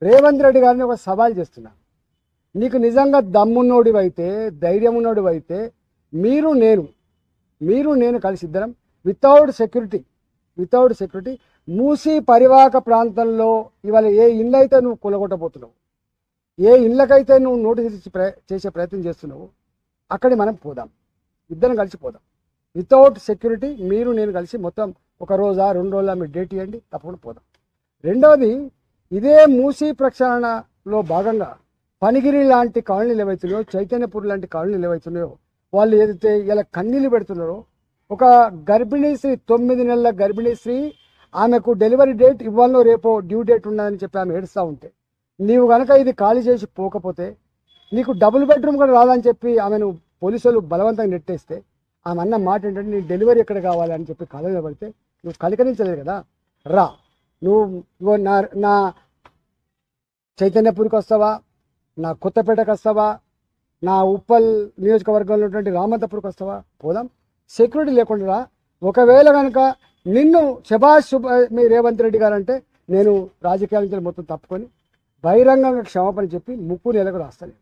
రేవంత్ రెడ్డి గారిని ఒక సవాల్ చేస్తున్నా. నీకు నిజంగా దమ్మున్నోడివైతే, ధైర్యం ఉన్నోడివైతే మీరు నేను కలిసి ఇద్దరం వితౌట్ సెక్యూరిటీ మూసీ పరివాహక ప్రాంతంలో ఇవాళ ఏ ఇళ్ళు అయితే నువ్వు కూలగొట్టబోతున్నావు, ఏ ఇళ్ళకైతే నువ్వు నోటీస్ ఇచ్చి చేసే ప్రయత్నం చేస్తున్నావు, అక్కడి మనం పోదాం, ఇద్దరం కలిసి పోదాం. వితౌట్ సెక్యూరిటీ నేను కలిసి మొత్తం ఒక రోజా 2 రోజుల మీరు డేట్ ఇవ్వండి, తప్పకుండా పోదాం. రెండవది, ఇదే మూసీ ప్రక్షాళనలో భాగంగా పనిగిరి లాంటి కాలనీలు ఏవైతున్నాయో, చైతన్యపూర్ లాంటి కాలనీలు ఏవైతున్నాయో, వాళ్ళు ఏదైతే ఇలా కన్నీళ్ళు పెడుతున్నారో, ఒక గర్భిణీ స్త్రీ 9 నెలల గర్భిణీ స్త్రీ, ఆమెకు డెలివరీ డేట్ ఇవ్వాలో రేపో డ్యూ డేట్ ఉన్నదని చెప్పి ఆమె ఏడుస్తూ ఉంటే, నీవు కనుక ఇది ఖాళీ చేసి పోకపోతే నీకు డబుల్ బెడ్రూమ్ కూడా రాదని చెప్పి ఆమెను పోలీసులు బలవంతంగా నెట్టేస్తే, ఆమె అన్న మాట ఏంటంటే నీ డెలివరీ ఎక్కడ కావాలని చెప్పి కాలంలో పడితే నువ్వు కలకరించలేదు కదా. రా, నువ్వు నా చైతన్యపూర్కి వస్తావా, నా కొత్తపేటకు వస్తావా, నా ఉప్పల్ నియోజకవర్గంలో ఉన్నటువంటి రామంతపూర్కి వస్తావా, పోదాం. సెక్యూరిటీ లేకుండా రా. ఒకవేళ కనుక నిన్ను శభాష్ మీ రేవంత్ రెడ్డి గారు అంటే నేను రాజకీయాల నుంచి మొత్తం తప్పుకొని బహిరంగంగా క్షమాపణ చెప్పి ముక్కు నెలకు రాస్తాను.